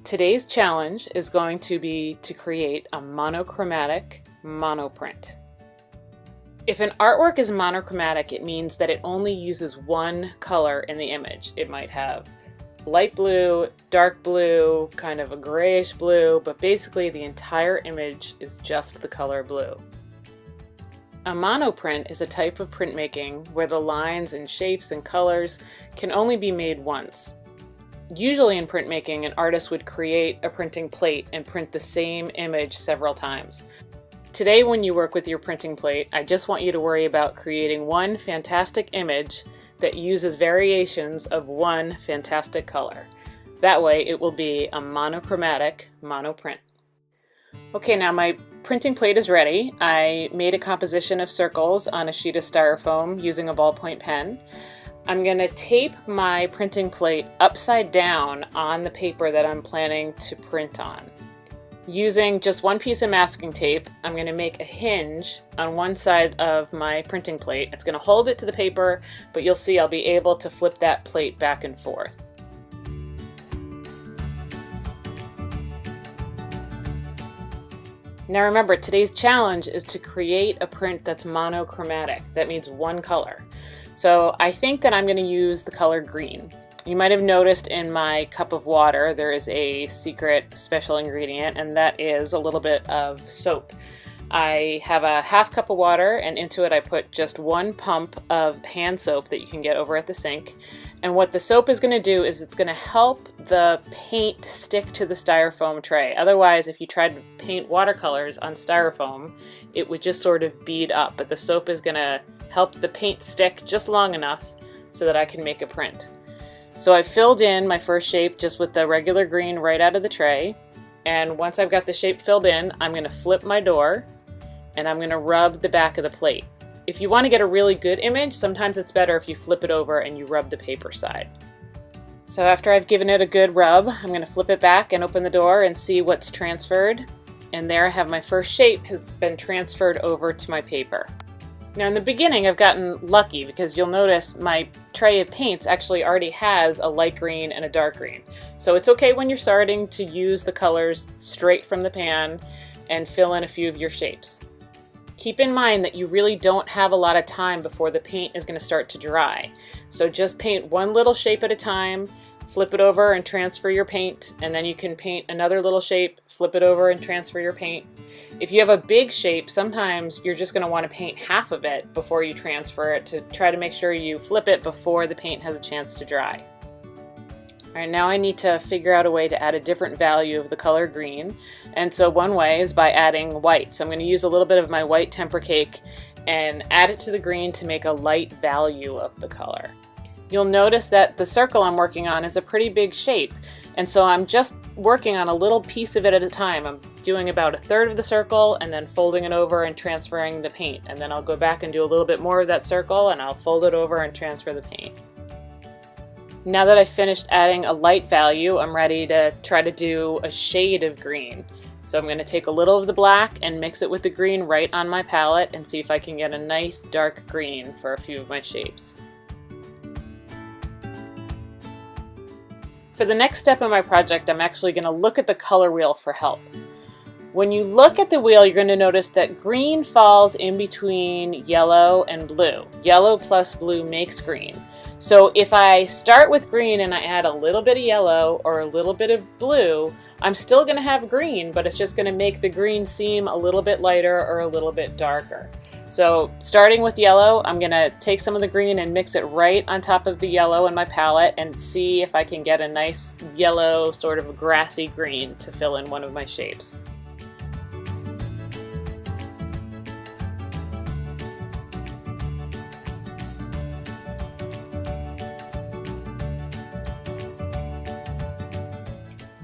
Today's challenge is going to be to create a monochromatic monoprint. If an artwork is monochromatic, it means that it only uses one color in the image. It might have light blue, dark blue, kind of a grayish blue, but basically the entire image is just the color blue. A monoprint is a type of printmaking where the lines and shapes and colors can only be made once. Usually in printmaking, an artist would create a printing plate and print the same image several times. Today, when you work with your printing plate, I just want you to worry about creating one fantastic image that uses variations of one fantastic color. That way it will be a monochromatic monoprint. Okay, now my printing plate is ready. I made a composition of circles on a sheet of styrofoam using a ballpoint pen. I'm going to tape my printing plate upside down on the paper that I'm planning to print on. Using just one piece of masking tape, I'm going to make a hinge on one side of my printing plate. It's going to hold it to the paper, but you'll see I'll be able to flip that plate back and forth. Now remember, today's challenge is to create a print that's monochromatic. That means one color. So I think that I'm going to use the color green. You might have noticed in my cup of water there is a secret special ingredient, and that is a little bit of soap. I have a half cup of water, and into it I put just one pump of hand soap that you can get over at the sink. And what the soap is going to do is it's going to help the paint stick to the styrofoam tray. Otherwise, if you tried to paint watercolors on styrofoam, it would just sort of bead up. But the soap is going to help the paint stick just long enough so that I can make a print. So I filled in my first shape just with the regular green right out of the tray. And once I've got the shape filled in, I'm going to flip my door and I'm going to rub the back of the plate. If you want to get a really good image, sometimes it's better if you flip it over and you rub the paper side. So after I've given it a good rub, I'm going to flip it back and open the door and see what's transferred. And there I have my first shape has been transferred over to my paper. Now in the beginning I've gotten lucky because you'll notice my tray of paints actually already has a light green and a dark green. So it's okay when you're starting to use the colors straight from the pan and fill in a few of your shapes. Keep in mind that you really don't have a lot of time before the paint is going to start to dry. So just paint one little shape at a time, flip it over and transfer your paint, and then you can paint another little shape, flip it over and transfer your paint. If you have a big shape, sometimes you're just going to want to paint half of it before you transfer it to try to make sure you flip it before the paint has a chance to dry. Alright, now I need to figure out a way to add a different value of the color green, and so one way is by adding white. So I'm going to use a little bit of my white temper cake and add it to the green to make a light value of the color. You'll notice that the circle I'm working on is a pretty big shape, and so I'm just working on a little piece of it at a time. I'm doing about a third of the circle and then folding it over and transferring the paint, and then I'll go back and do a little bit more of that circle and I'll fold it over and transfer the paint. Now that I've finished adding a light value, I'm ready to try to do a shade of green. So I'm going to take a little of the black and mix it with the green right on my palette and see if I can get a nice dark green for a few of my shapes. For the next step in my project, I'm actually going to look at the color wheel for help. When you look at the wheel, you're going to notice that green falls in between yellow and blue. Yellow plus blue makes green. So if I start with green and I add a little bit of yellow or a little bit of blue, I'm still going to have green, but it's just going to make the green seem a little bit lighter or a little bit darker. So starting with yellow, I'm going to take some of the green and mix it right on top of the yellow in my palette and see if I can get a nice yellow, sort of grassy green to fill in one of my shapes.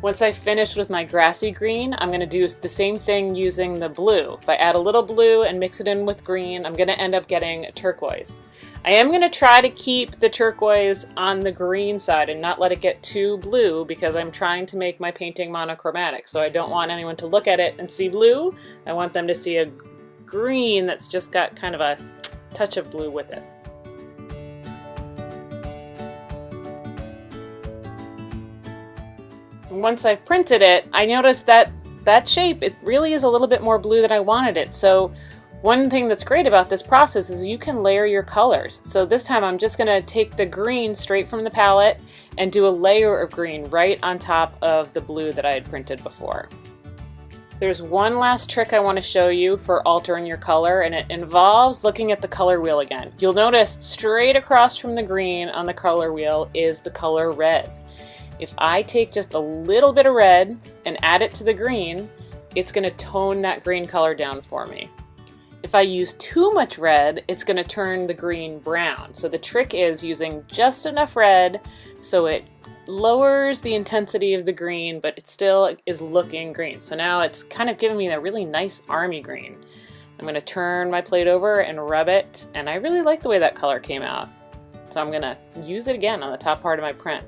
Once I've finished with my grassy green, I'm going to do the same thing using the blue. If I add a little blue and mix it in with green, I'm going to end up getting a turquoise. I am going to try to keep the turquoise on the green side and not let it get too blue because I'm trying to make my painting monochromatic. So I don't want anyone to look at it and see blue. I want them to see a green that's just got kind of a touch of blue with it. I'm once I've printed it, I noticed that that shape, it really is a little bit more blue than I wanted it. So one thing that's great about this process is you can layer your colors. So this time I'm just gonna take the green straight from the palette and do a layer of green right on top of the blue that I had printed before. There's one last trick I want to show you for altering your color, and it involves looking at the color wheel again. You'll notice straight across from the green on the color wheel is the color red. If I take just a little bit of red and add it to the green, it's going to tone that green color down for me. If I use too much red, it's going to turn the green brown. So the trick is using just enough red so it lowers the intensity of the green, but it still is looking green. So now it's kind of giving me that really nice army green. I'm going to turn my plate over and rub it, and I really like the way that color came out. So I'm going to use it again on the top part of my print.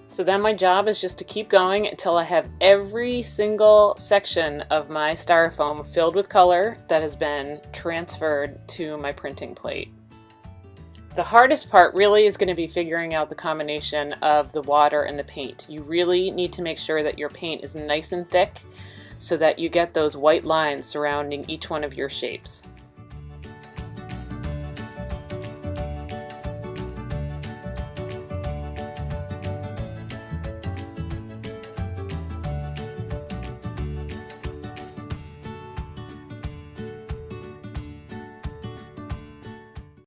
So then my job is just to keep going until I have every single section of my styrofoam filled with color that has been transferred to my printing plate. The hardest part really is going to be figuring out the combination of the water and the paint. You really need to make sure that your paint is nice and thick so that you get those white lines surrounding each one of your shapes.